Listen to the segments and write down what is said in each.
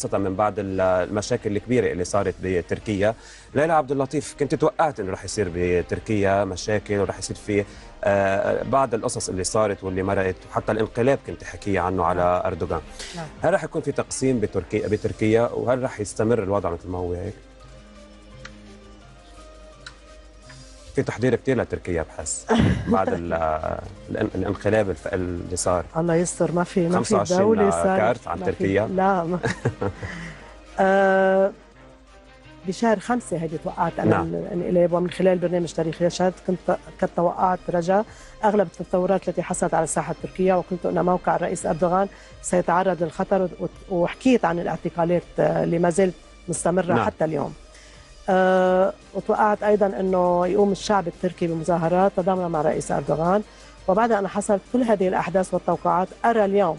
خاصة من بعد المشاكل الكبيرة اللي صارت بتركيا. ليلى عبد اللطيف، كنت توقعت انه رح يصير بتركيا مشاكل ورح يصير في بعض القصص اللي صارت واللي مرقت، وحتى الانقلاب كنت حكي عنه على أردوغان. هل رح يكون في تقسيم بتركيا وهل رح يستمر الوضع مثل ما هو هيك؟ في تحضير كثير لتركيا بحس بعد الانقلاب اللي صار. الله يستر، ما في 25 دولة صارت كارت عن تركيا. لا ما بشهر 5 هيدي توقعت انا. نعم. الانقلاب، ومن خلال برنامج تاريخي يشهد كنت توقعت رجاء اغلب التطورات التي حصلت على الساحه التركيه، وقلت ان موقع الرئيس اردوغان سيتعرض للخطر، وحكيت عن الاعتقالات اللي ما زالت مستمره. نعم. حتى اليوم. وتوقعت ايضا انه يقوم الشعب التركي بمظاهرات تضامنا مع الرئيس اردوغان. وبعد ان حصلت كل هذه الاحداث والتوقعات، ارى اليوم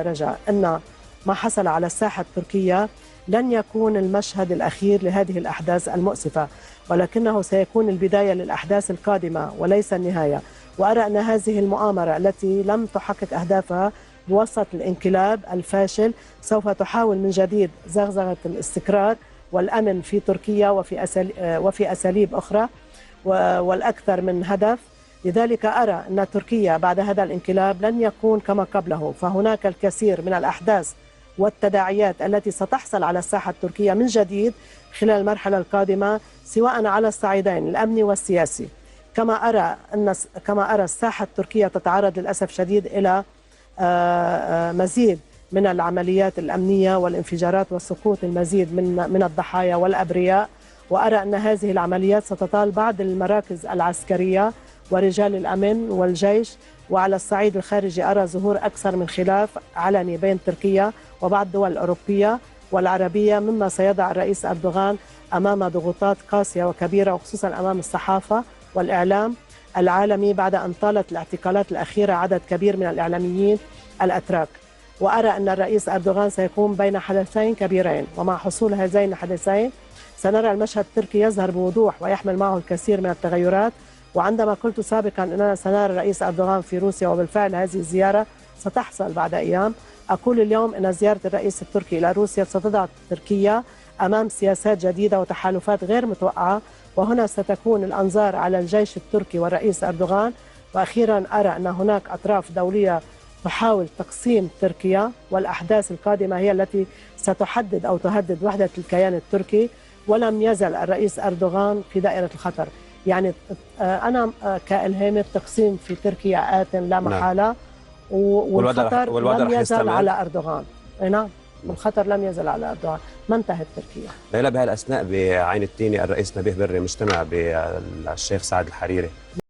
رجاء ان ما حصل على الساحه التركيه لن يكون المشهد الأخير لهذه الأحداث المؤسفة، ولكنه سيكون البداية للأحداث القادمة وليس النهاية. وأرى أن هذه المؤامرة التي لم تحقق أهدافها بوسط الانقلاب الفاشل سوف تحاول من جديد زغزغة الاستقرار والأمن في تركيا وفي أساليب أخرى والأكثر من هدف. لذلك أرى أن تركيا بعد هذا الانقلاب لن يكون كما قبله، فهناك الكثير من الأحداث والتداعيات التي ستحصل على الساحة التركية من جديد خلال المرحلة القادمة، سواء على الصعيدين الأمني والسياسي. كما أرى الساحة التركية تتعرض للأسف شديد إلى مزيد من العمليات الأمنية والانفجارات وسقوط المزيد من الضحايا والأبرياء. وأرى أن هذه العمليات ستطال بعض المراكز العسكرية ورجال الأمن والجيش. وعلى الصعيد الخارجي أرى ظهور أكثر من خلاف علني بين تركيا وبعض الدول الأوروبية والعربية، مما سيضع الرئيس أردوغان أمام ضغوطات قاسية وكبيرة، وخصوصا أمام الصحافة والإعلام العالمي بعد أن طالت الاعتقالات الأخيرة عدد كبير من الإعلاميين الأتراك. وأرى أن الرئيس أردوغان سيكون بين حدثين كبيرين، ومع حصول هذين الحدثين سنرى المشهد التركي يظهر بوضوح ويحمل معه الكثير من التغيرات. وعندما قلت سابقا أننا سنرى الرئيس أردوغان في روسيا، وبالفعل هذه الزيارة ستحصل بعد أيام، أقول اليوم أن زيارة الرئيس التركي إلى روسيا ستضع تركيا أمام سياسات جديدة وتحالفات غير متوقعة، وهنا ستكون الأنظار على الجيش التركي والرئيس أردوغان. وأخيرا أرى أن هناك أطراف دولية تحاول تقسيم تركيا، والأحداث القادمة هي التي ستحدد أو تهدد وحدة الكيان التركي، ولم يزل الرئيس أردوغان في دائرة الخطر. يعني أنا كإلهام التقسيم في تركيا آت لا محالة، والخطر لم يزل على أردوغان. نعم، الخطر لم يزل على أردوغان، ما انتهت تركيا. ليلى، بهالأثناء بعين التيني الرئيس نبيه بري مجتمع بالشيخ سعد الحريري.